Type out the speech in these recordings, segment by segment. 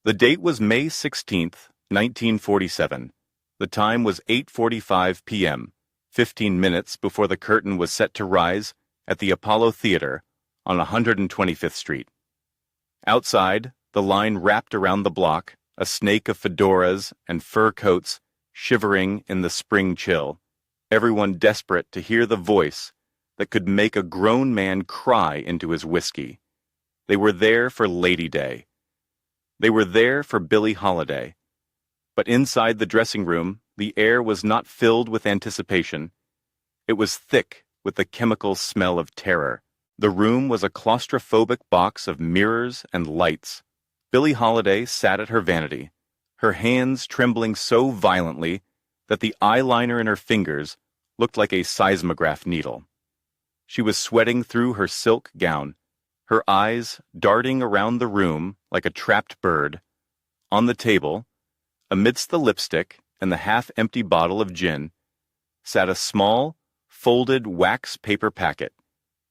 The date was May 16th, 1947. The time was 8:45 p.m., 15 minutes before the curtain was set to rise at the Apollo Theater on 125th Street. Outside, the line wrapped around the block, a snake of fedoras and fur coats shivering in the spring chill, everyone desperate to hear the voice that could make a grown man cry into his whiskey. They were there for Lady Day. They were there for Billie Holiday. But inside the dressing room, the air was not filled with anticipation. It was thick with the chemical smell of terror. The room was a claustrophobic box of mirrors and lights. Billie Holiday sat at her vanity, her hands trembling so violently that the eyeliner in her fingers looked like a seismograph needle. She was sweating through her silk gown, her eyes darting around the room like a trapped bird. On the table, amidst the lipstick and the half-empty bottle of gin, sat a small, folded wax paper packet.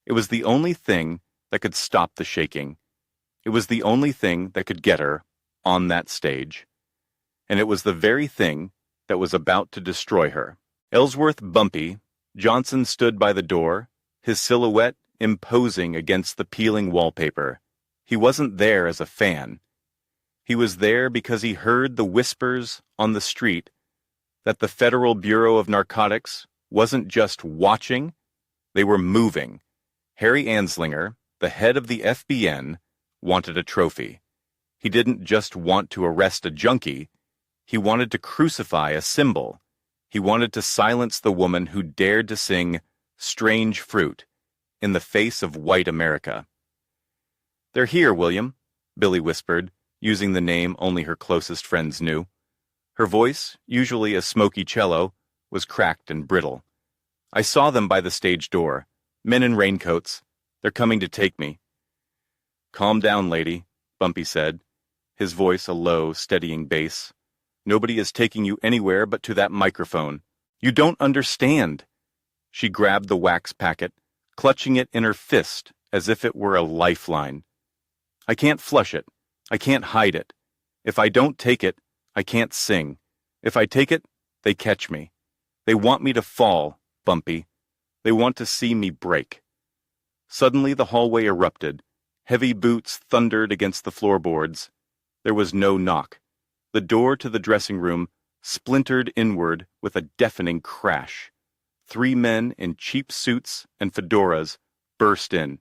It was the only thing that could stop the shaking. It was the only thing that could get her on that stage. And it was the very thing that was about to destroy her. Ellsworth Bumpy Johnson stood by the door, his silhouette imposing against the peeling wallpaper. He wasn't there as a fan. He was there because he heard the whispers on the street that the Federal Bureau of Narcotics wasn't just watching, they were moving. Harry Anslinger, the head of the FBN, wanted a trophy. He didn't just want to arrest a junkie, he wanted to crucify a symbol. He wanted to silence the woman who dared to sing "Strange Fruit" in the face of white America. "They're here, William," Billie whispered, using the name only her closest friends knew. Her voice, usually a smoky cello, was cracked and brittle. "I saw them by the stage door. Men in raincoats. They're coming to take me." "Calm down, lady," Bumpy said, his voice a low, steadying bass. "Nobody is taking you anywhere but to that microphone. You don't understand." She grabbed the wax packet, clutching it in her fist as if it were a lifeline. "I can't flush it. I can't hide it. If I don't take it, I can't sing. If I take it, they catch me. They want me to fall, Bumpy. They want to see me break." Suddenly the hallway erupted. Heavy boots thundered against the floorboards. There was no knock. The door to the dressing room splintered inward with a deafening crash. 3 men in cheap suits and fedoras burst in,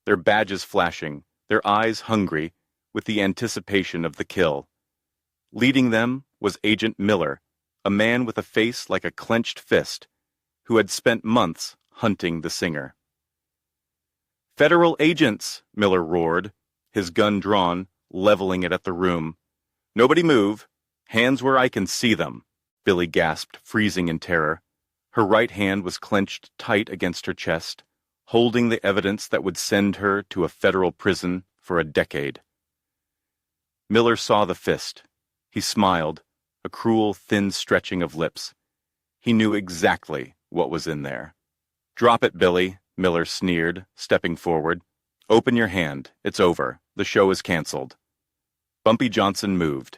their badges flashing, their eyes hungry with the anticipation of the kill. Leading them was Agent Miller, a man with a face like a clenched fist, who had spent months hunting the singer. "Federal agents!" Miller roared, his gun drawn, leveling it at the room. "Nobody move. Hands where I can see them," Billie gasped, freezing in terror. Her right hand was clenched tight against her chest, holding the evidence that would send her to a federal prison for a decade. Miller saw the fist. He smiled, a cruel, thin stretching of lips. He knew exactly what was in there. "Drop it, Billie," Miller sneered, stepping forward. "Open your hand. It's over. The show is canceled." Bumpy Johnson moved.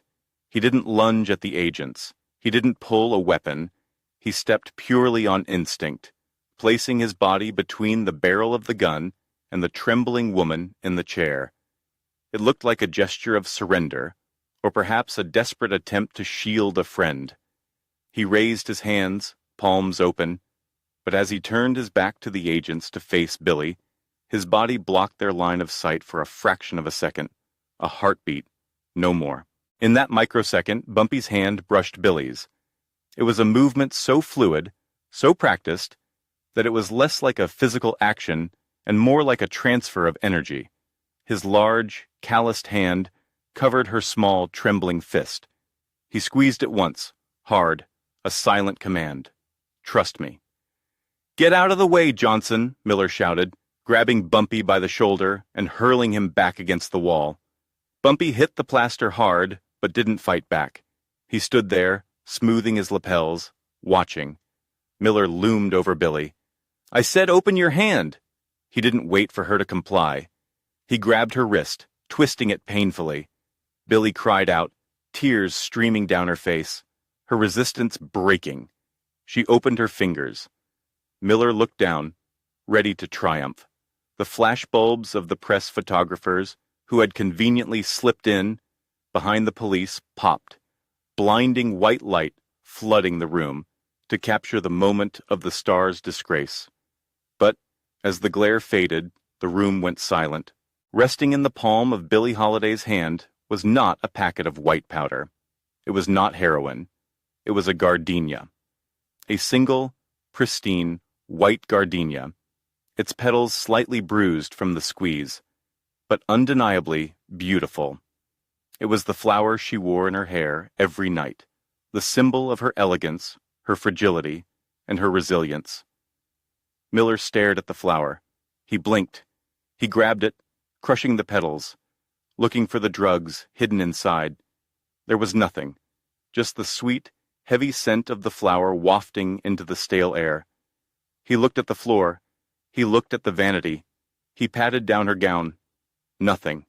He didn't lunge at the agents. He didn't pull a weapon. He stepped purely on instinct, placing his body between the barrel of the gun and the trembling woman in the chair. It looked like a gesture of surrender, or perhaps a desperate attempt to shield a friend. He raised his hands, palms open, but as he turned his back to the agents to face Billie, his body blocked their line of sight for a fraction of a second, a heartbeat, no more. In that microsecond, Bumpy's hand brushed Billie's. It was a movement so fluid, so practiced, that it was less like a physical action and more like a transfer of energy. His large, calloused hand covered her small, trembling fist. He squeezed it once, hard, a silent command. "Trust me." "Get out of the way, Johnson," Miller shouted, grabbing Bumpy by the shoulder and hurling him back against the wall. Bumpy hit the plaster hard, but didn't fight back. He stood there, smoothing his lapels, watching. Miller loomed over Billie. "I said open your hand." He didn't wait for her to comply. He grabbed her wrist, twisting it painfully. Billy cried out, tears streaming down her face, her resistance breaking. She opened her fingers. Miller looked down, ready to triumph. The flashbulbs of the press photographers, who had conveniently slipped in behind the police, popped, blinding white light flooding the room to capture the moment of the star's disgrace. But, as the glare faded, the room went silent. Resting in the palm of Billie Holiday's hand was not a packet of white powder. It was not heroin. It was a gardenia. A single, pristine, white gardenia, its petals slightly bruised from the squeeze, but undeniably beautiful. It was the flower she wore in her hair every night, the symbol of her elegance, her fragility, and her resilience. Miller stared at the flower. He blinked. He grabbed it, crushing the petals, looking for the drugs hidden inside. There was nothing, just the sweet, heavy scent of the flower wafting into the stale air. He looked at the floor. He looked at the vanity. He patted down her gown. Nothing.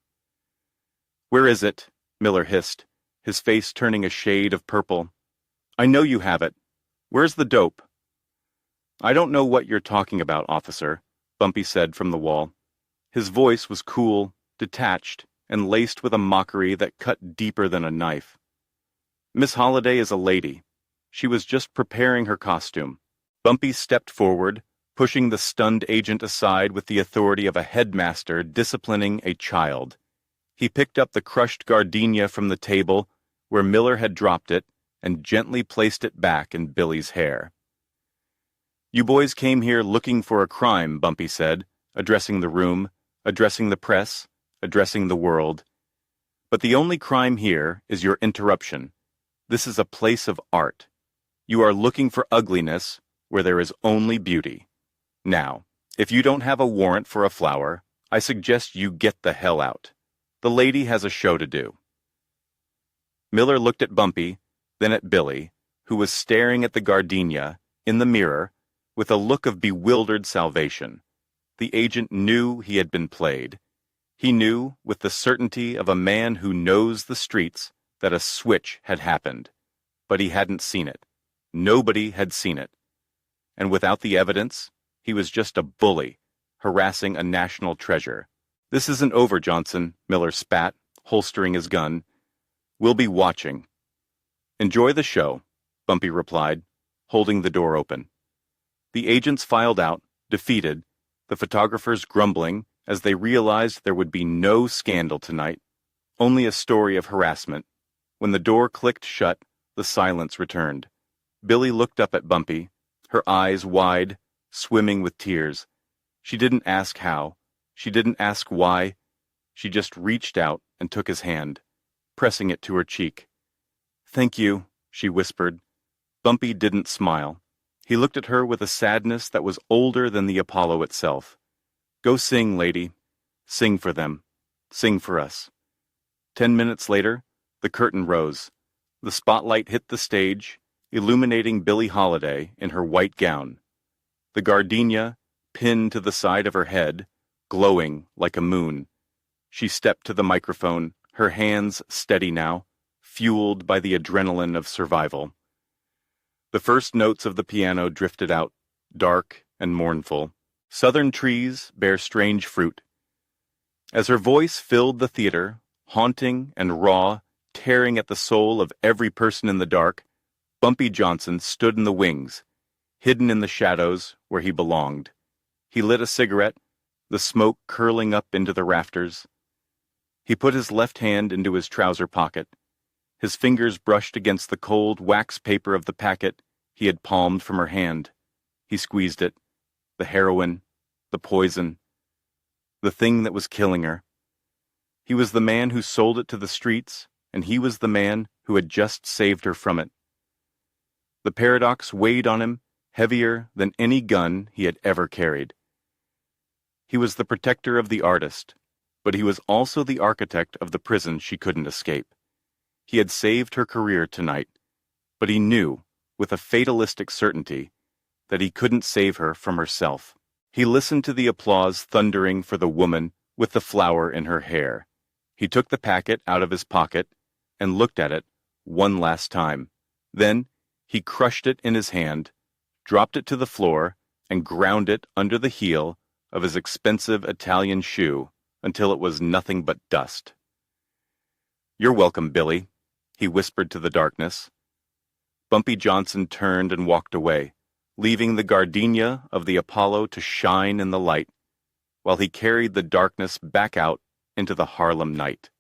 "Where is it?" Miller hissed, his face turning a shade of purple. "I know you have it. Where's the dope?" "I don't know what you're talking about, officer," Bumpy said from the wall. His voice was cool, detached, and laced with a mockery that cut deeper than a knife. "Miss Holiday is a lady. She was just preparing her costume." Bumpy stepped forward, pushing the stunned agent aside with the authority of a headmaster disciplining a child. He picked up the crushed gardenia from the table where Miller had dropped it and gently placed it back in Billy's hair. "You boys came here looking for a crime," Bumpy said, addressing the room, addressing the press, addressing the world. "But the only crime here is your interruption. This is a place of art. You are looking for ugliness where there is only beauty. Now, if you don't have a warrant for a flower, I suggest you get the hell out. The lady has a show to do." Miller looked at Bumpy, then at Billy, who was staring at the gardenia, in the mirror, with a look of bewildered salvation. The agent knew he had been played. He knew, with the certainty of a man who knows the streets, that a switch had happened. But he hadn't seen it. Nobody had seen it. And without the evidence, he was just a bully, harassing a national treasure. "This isn't over, Johnson," Miller spat, holstering his gun. "We'll be watching." "Enjoy the show," Bumpy replied, holding the door open. The agents filed out, defeated, the photographers grumbling as they realized there would be no scandal tonight, only a story of harassment. When the door clicked shut, the silence returned. Billy looked up at Bumpy, her eyes wide, swimming with tears. She didn't ask how. She didn't ask why. She just reached out and took his hand, pressing it to her cheek. "Thank you," she whispered. Bumpy didn't smile. He looked at her with a sadness that was older than the Apollo itself. "Go sing, lady. Sing for them. Sing for us." 10 minutes later, the curtain rose. The spotlight hit the stage, illuminating Billie Holiday in her white gown. The gardenia, pinned to the side of her head, glowing like a moon. She stepped to the microphone, her hands steady now, fueled by the adrenaline of survival. The first notes of the piano drifted out, dark and mournful. Southern trees bear strange fruit. As her voice filled the theater, haunting and raw, tearing at the soul of every person in the dark, Bumpy Johnson stood in the wings, hidden in the shadows where he belonged. He lit a cigarette, the smoke curling up into the rafters. He put his left hand into his trouser pocket. His fingers brushed against the cold wax paper of the packet he had palmed from her hand. He squeezed it. The heroin, the poison, the thing that was killing her. He was the man who sold it to the streets, and he was the man who had just saved her from it. The paradox weighed on him, heavier than any gun he had ever carried. He was the protector of the artist, but he was also the architect of the prison she couldn't escape. He had saved her career tonight, but he knew, with a fatalistic certainty, that he couldn't save her from herself. He listened to the applause thundering for the woman with the flower in her hair. He took the packet out of his pocket and looked at it one last time. Then he crushed it in his hand, dropped it to the floor, and ground it under the heel of his expensive Italian shoe until it was nothing but dust. "You're welcome, Billy," he whispered to the darkness. Bumpy Johnson turned and walked away, leaving the gardenia of the Apollo to shine in the light, while he carried the darkness back out into the Harlem night.